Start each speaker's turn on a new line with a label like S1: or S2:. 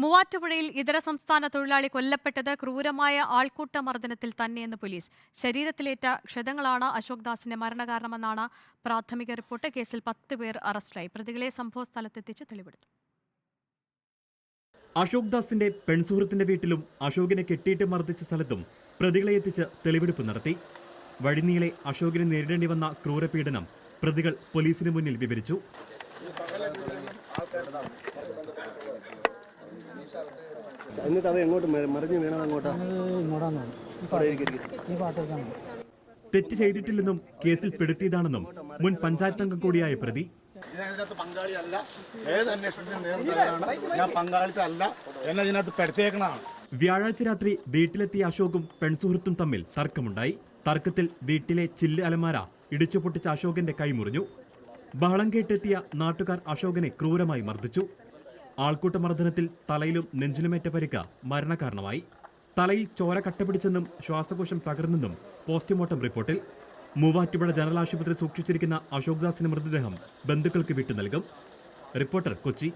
S1: മൂവാറ്റുപുഴയിൽ ഇതര സംസ്ഥാന തൊഴിലാളി കൊല്ലപ്പെട്ടത് ക്രൂരമായ ആൾക്കൂട്ട മർദ്ദനത്തിൽ തന്നെയെന്ന് പോലീസ്. ശരീരത്തിലേറ്റ ക്ഷതങ്ങളാണ് അശോക് ദാസിന്റെ മരണകാരണമെന്നാണ് പ്രാഥമിക റിപ്പോർട്ട്. കേസിൽ 10 പേർ അറസ്റ്റിലായി. പ്രതികളെ സംഭവസ്ഥലത്തെത്തിച്ച് തെളിവെടുത്തു.
S2: അശോക് ദാസിന്റെ പെൺസുഹൃത്തിന്റെ വീട്ടിലും അശോകിനെ കെട്ടിയിട്ട് മർദ്ദിച്ച സ്ഥലത്തും പ്രതികളെ എത്തിച്ച് തെളിവെടുപ്പ് നടത്തി. വഴിനീളെ അശോകിനെ നേരിടേണ്ടി വന്ന ക്രൂരപീഡനം പ്രതികൾ പോലീസിന് മുന്നിൽ വിവരിച്ചു.
S3: എന്നിട്ട് അവ എങ്ങോട്ട് മറിഞ്ഞു വീണത്? അങ്ങോട്ടാ?
S2: തെറ്റ് ചെയ്തിട്ടില്ലെന്നും കേസിൽ പെടുത്തിയതാണെന്നും മുൻ പഞ്ചായത്ത് അംഗം കൂടിയായ പ്രതി.
S4: ഇതിനകത്ത് പങ്കാളിയല്ല, ഏത് അന്വേഷണത്തിന് നേതൃത്വമാണ്, ഞാൻ പങ്കാളിത്തല്ല, എന്നെ ഇതിനകത്ത് പെടുത്തിയേക്കണതാണ്.
S2: വ്യാഴാഴ്ച രാത്രി വീട്ടിലെത്തിയ അശോകും പെൺസുഹൃത്തും തമ്മിൽ തർക്കമുണ്ടായി. തർക്കത്തിൽ വീട്ടിലെ ചില്ല് അലമാര ഇടിച്ചു പൊട്ടിച്ച അശോകന്റെ കൈമുറിഞ്ഞു. ബഹളം കേട്ടെത്തിയ നാട്ടുകാർ അശോകനെ ക്രൂരമായി മർദ്ദിച്ചു. ആൾക്കൂട്ട മർദ്ദനത്തിൽ തലയിലും നെഞ്ചിലുമേറ്റ പരിക്ക് മരണകാരണമായി. തലയിൽ ചോര കട്ടപിടിച്ചെന്നും ശ്വാസകോശം തകർന്നെന്നും പോസ്റ്റ്മോർട്ടം റിപ്പോർട്ടിൽ. മൂവാറ്റുപുഴ ജനറൽ ആശുപത്രി സൂക്ഷിച്ചിരിക്കുന്ന അശോക് ദാസിന്റെ മൃതദേഹം ബന്ധുക്കൾക്ക് വിട്ടു നൽകും. റിപ്പോർട്ടർ, കൊച്ചി.